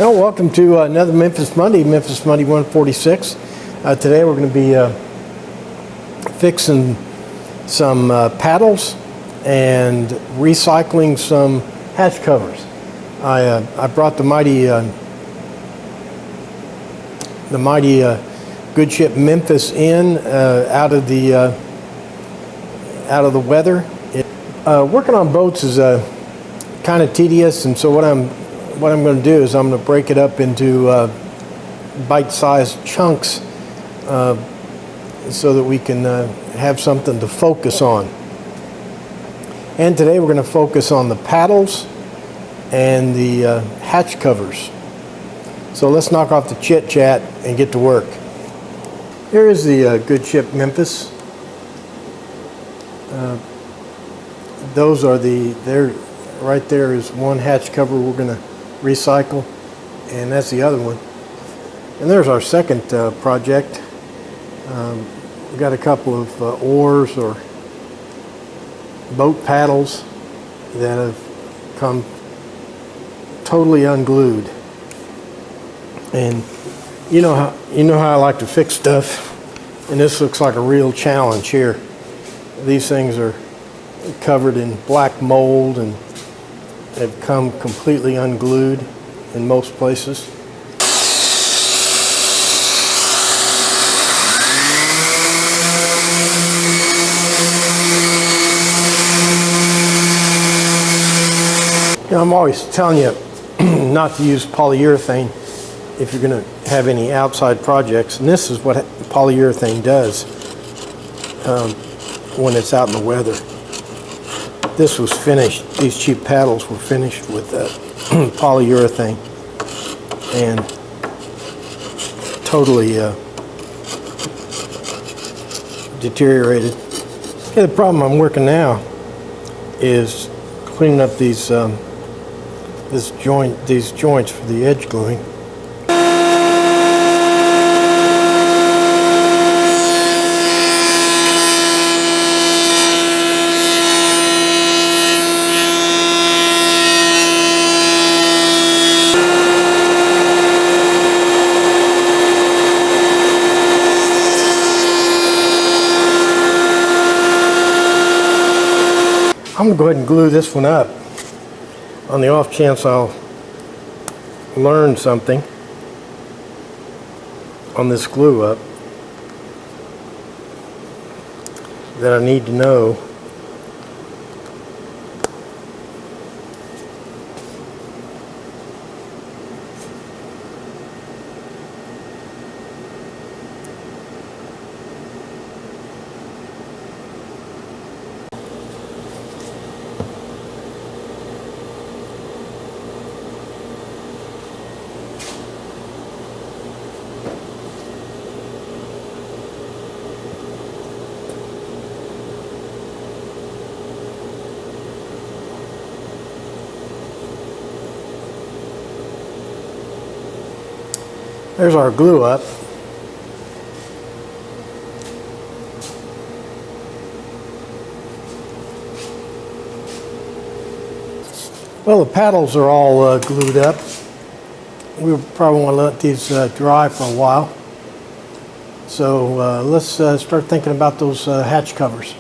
Well, welcome to another Memphis Monday 146. Today we're going to be fixing some paddles and recycling some hatch covers. I brought the mighty good ship Memphis in out of the weather. Working on boats is kind of tedious, and so what I'm going to do is I'm going to break it up into bite-sized chunks so that we can have something to focus on. And today we're going to focus on the paddles and the hatch covers. So let's knock off the chit-chat and get to work. Here is the good ship Memphis. Those are right there is one hatch cover we're going to recycle, and that's the other one. And there's our second project. We've got a couple of oars or boat paddles that have come totally unglued. And you know how I like to fix stuff, and this looks like a real challenge here. These things are covered in black mold and have come completely unglued in most places. You know, I'm always telling you not to use polyurethane if you're going to have any outside projects, and this is what polyurethane does when it's out in the weather. This was finished, these cheap paddles were finished with polyurethane and totally deteriorated. Okay, the problem I'm working now is cleaning up these joints for the edge gluing. I'm going to go ahead and glue this one up on the off chance I'll learn something on this glue up that I need to know. There's our glue up. Well, the paddles are all glued up. We probably want to let these dry for a while. So let's start thinking about those hatch covers.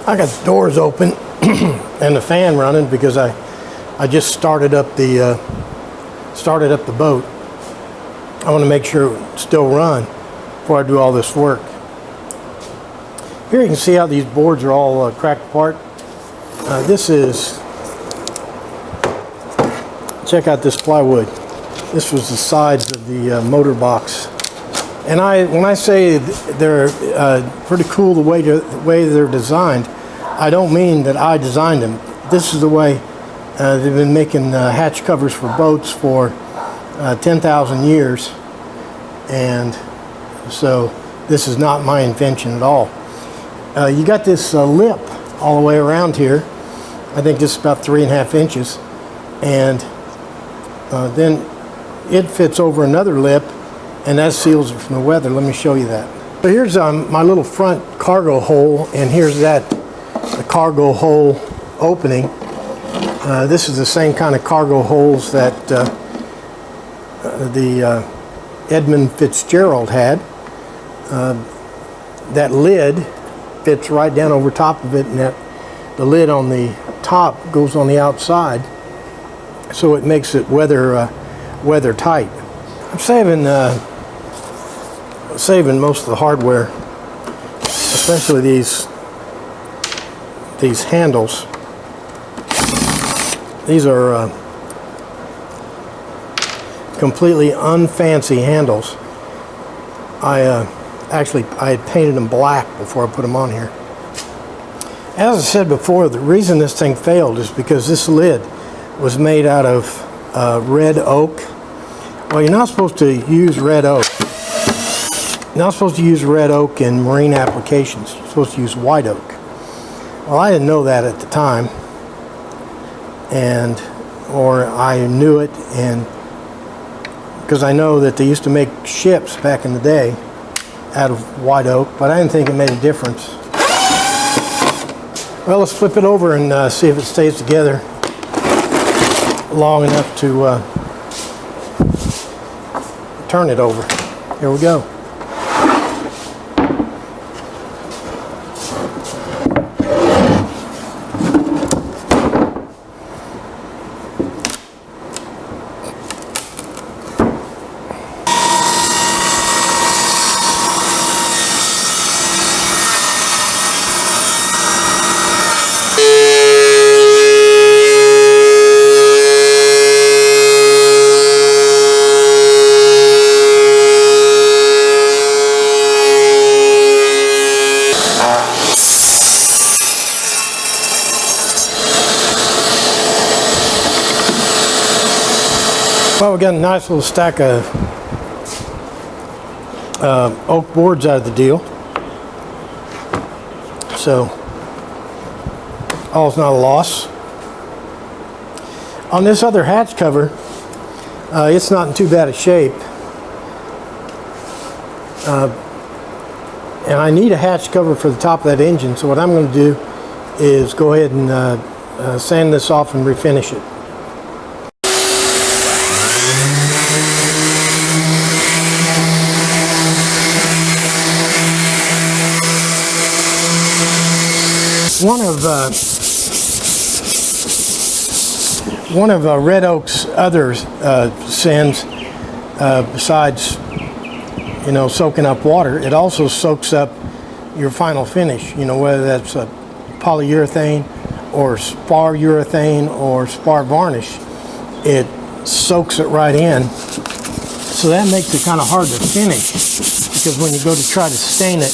I got the doors open and the fan running because I just started up the boat. I want to make sure it still run before I do all this work. Here you can see how these boards are all cracked apart. Check out this plywood. This was the sides of the motor box. And when I say they're pretty cool the way they're designed, I don't mean that I designed them. This is the way they've been making hatch covers for boats for 10,000 years, and so this is not my invention at all. You got this lip all the way around here. I think this is about 3.5 inches, and then it fits over another lip, and that seals it from the weather. Let me show you that. So here's my little front cargo hole, and here's the cargo hole opening. This is the same kind of cargo holes that the Edmund Fitzgerald had. That lid fits right down over top of it, and the lid on the top goes on the outside, so it makes it weather tight. I'm saving most of the hardware, especially these handles. These are completely unfancy handles. I had painted them black before I put them on here. As I said before, the reason this thing failed is because this lid was made out of red oak. Well, you're not supposed to use red oak. You're not supposed to use red oak in marine applications. You're supposed to use white oak. Well, I didn't know that at the time, or I knew it, and because I know that they used to make ships back in the day out of white oak, but I didn't think it made a difference. Well, let's flip it over and see if it stays together long enough to turn it over. Here we go. Well, we got a nice little stack of oak boards out of the deal, so all's not a loss. On this other hatch cover, it's not in too bad a shape, and I need a hatch cover for the top of that engine, so what I'm going to do is go ahead and sand this off and refinish it. One of Red Oak's other sins, besides soaking up water, it also soaks up your final finish. Whether that's a polyurethane or spar urethane or spar varnish, it soaks it right in. So that makes it kind of hard to finish, because when you go to try to stain it,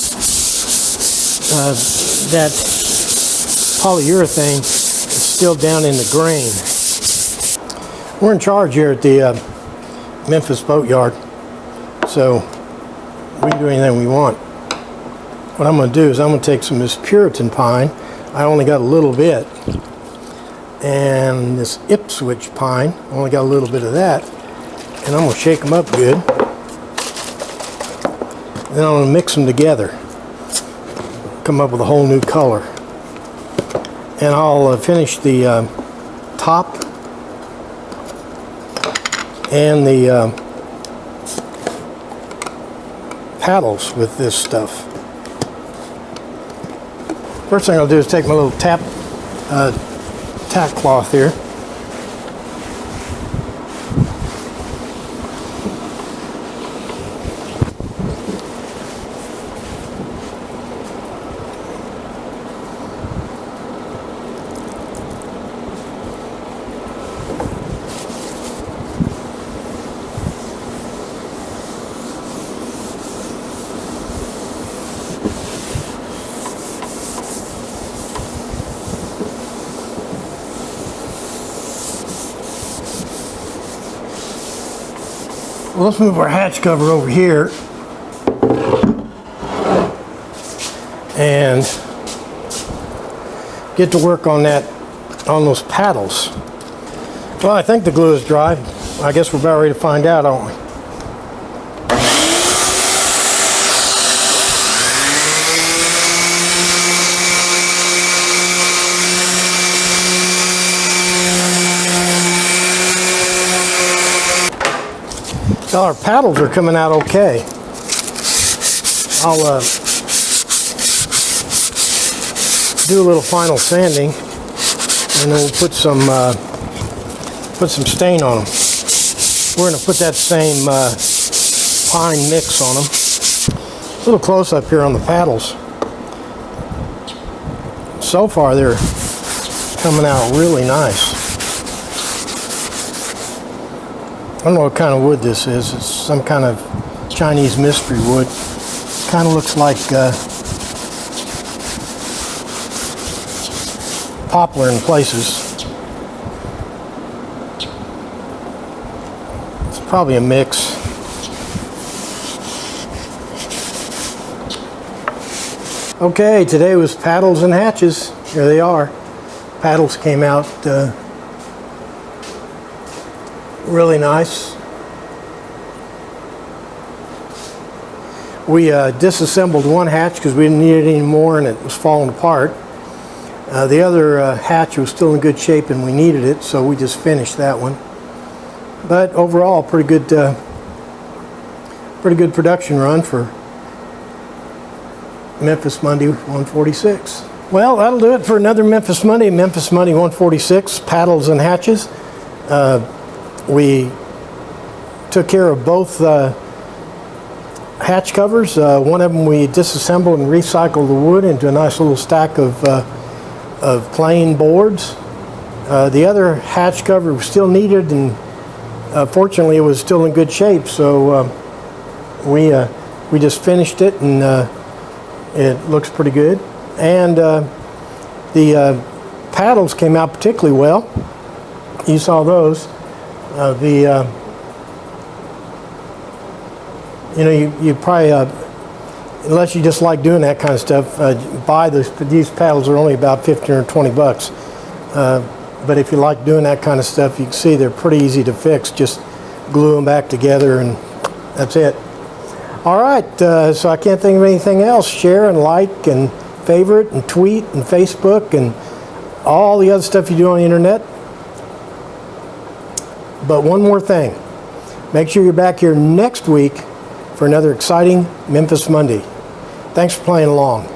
that polyurethane is still down in the grain. We're in charge here at the Memphis boat yard, so we can do anything we want. What I'm going to do is I'm going to take some of this Puritan pine. I only got a little bit, and this Ipswich pine, I only got a little bit of that, and I'm going to shake them up good. Then I'm going to mix them together, come up with a whole new color. And I'll finish the top and the paddles with this stuff. First thing I'll do is take my little tack cloth here. Well, let's move our hatch cover over here and get to work on those paddles. Well, I think the glue is dry. I guess we're about ready to find out, aren't we? Well, our paddles are coming out okay. I'll do a little final sanding, and then we'll put some stain on them. We're going to put that same pine mix on them. A little close up here on the paddles. So far, they're coming out really nice. I don't know what kind of wood this is. It's some kind of Chinese mystery wood. Kind of looks like poplar in places. It's probably a mix. Okay, today was paddles and hatches. Here they are. Paddles came out really nice. We disassembled one hatch because we didn't need it anymore and it was falling apart. The other hatch was still in good shape and we needed it, so we just finished that one. But overall, pretty good production run for Memphis Monday 146. Well, that'll do it for another Memphis Monday 146, paddles and hatches. We took care of both hatch covers. One of them we disassembled and recycled the wood into a nice little stack of plain boards. The other hatch cover was still needed, and fortunately it was still in good shape, so we just finished it, and it looks pretty good. And the paddles came out particularly well. You saw those. You probably, unless you just like doing that kind of stuff, buy these paddles are only about 15 or 20 bucks. But if you like doing that kind of stuff, you can see they're pretty easy to fix. Just glue them back together and that's it. All right, so I can't think of anything else. Share and like and favorite and tweet and Facebook and all the other stuff you do on the internet. But one more thing. Make sure you're back here next week for another exciting Memphis Monday. Thanks for playing along.